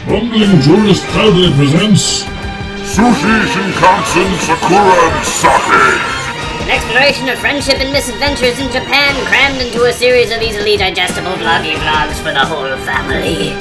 Bumbling Tourist proudly presents Sushi, Shinkansen, Sakura, and Sake! An exploration of friendship and misadventures in Japan crammed into a series of easily digestible vloggy vlogs for the whole family.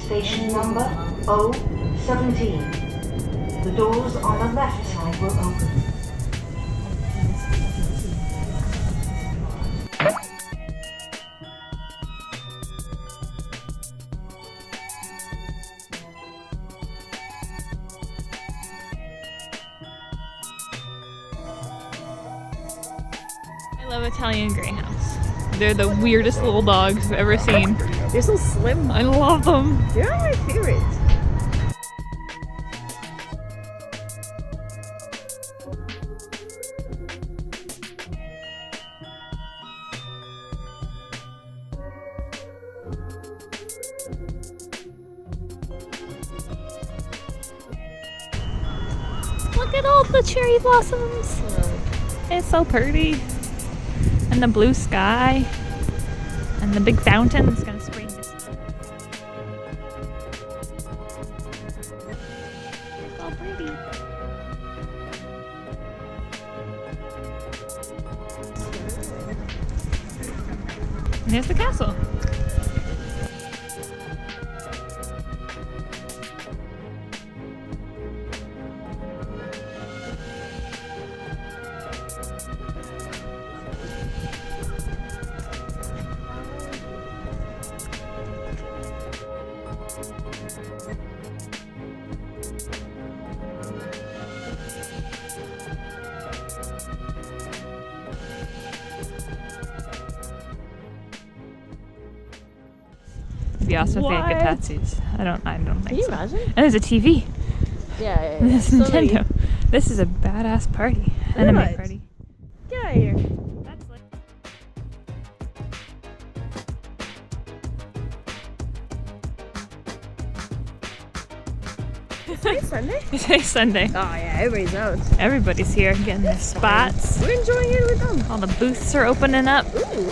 Station number O17. The doors on the left side will open. I love Italian greyhounds. They're the weirdest little dogs I've ever seen. They're so slim. I love them. They're my favorite. Look at all the cherry blossoms. It's so pretty. And the blue sky. And the big fountain that's gonna spray mist. It's so pretty. And there's the castle. Be awesome if they had Gatatsus. I don't think Can you so. imagine? And there's a TV. Yeah. There's So Nintendo. many. This is a badass party. Anime What? party. Get out of here. That's like Today's Sunday? Today's Sunday. Oh yeah, everybody's out. Everybody's here getting their spots. We're enjoying it with them. All the booths are opening up. Ooh.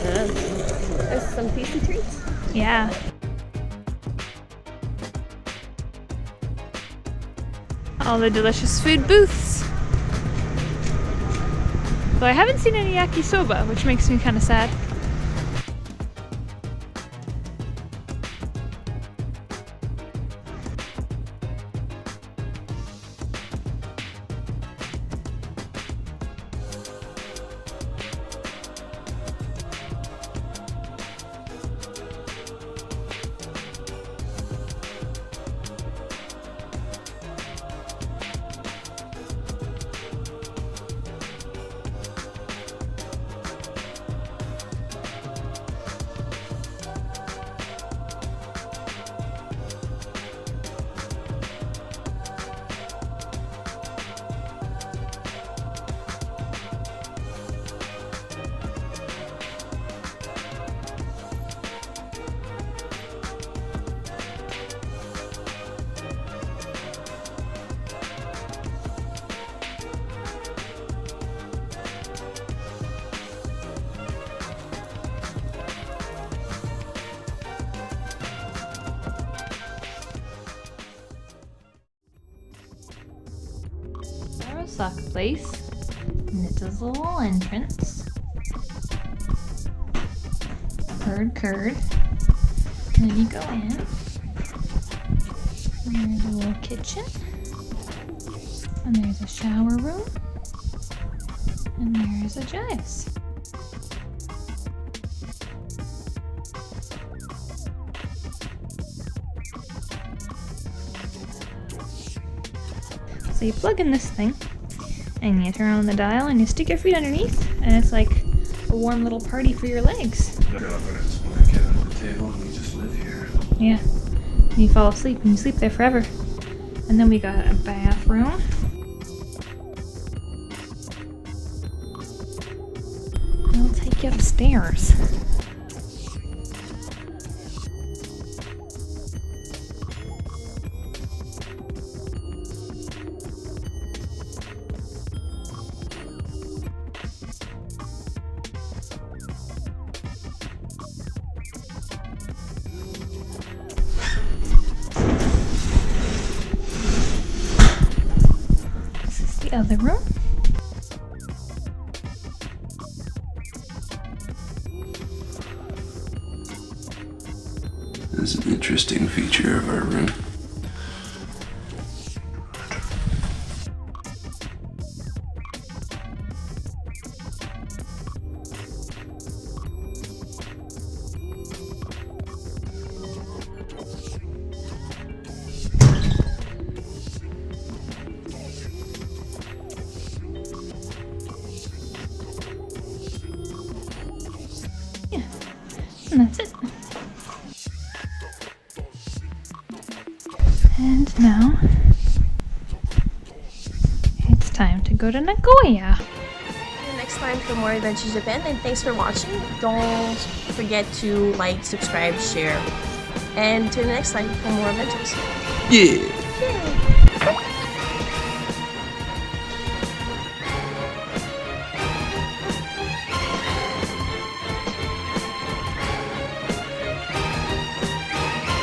There's some tasty treats. Yeah. All the delicious food booths. Though I haven't seen any yakisoba, which makes me kind of sad. OSAKA place. And it's a little entrance. Curd. And then you go in. And there's a little kitchen. And there's a shower room. And there's a Giles. So you plug in this thing, and you turn on the dial, and you stick your feet underneath, and it's like a warm little party for your legs. Yeah, but it's when I get under the table and we just live here. Yeah. And you fall asleep, and you sleep there forever. And then we got a bathroom. And we'll take you upstairs. This is the other room. This is an interesting feature of our room. Yeah. And that's it. And now it's time to go to Nagoya. See you next time for more Adventures Japan, and thanks for watching. Don't forget to like, subscribe, share, and till next time for more adventures. Yeah! Yay.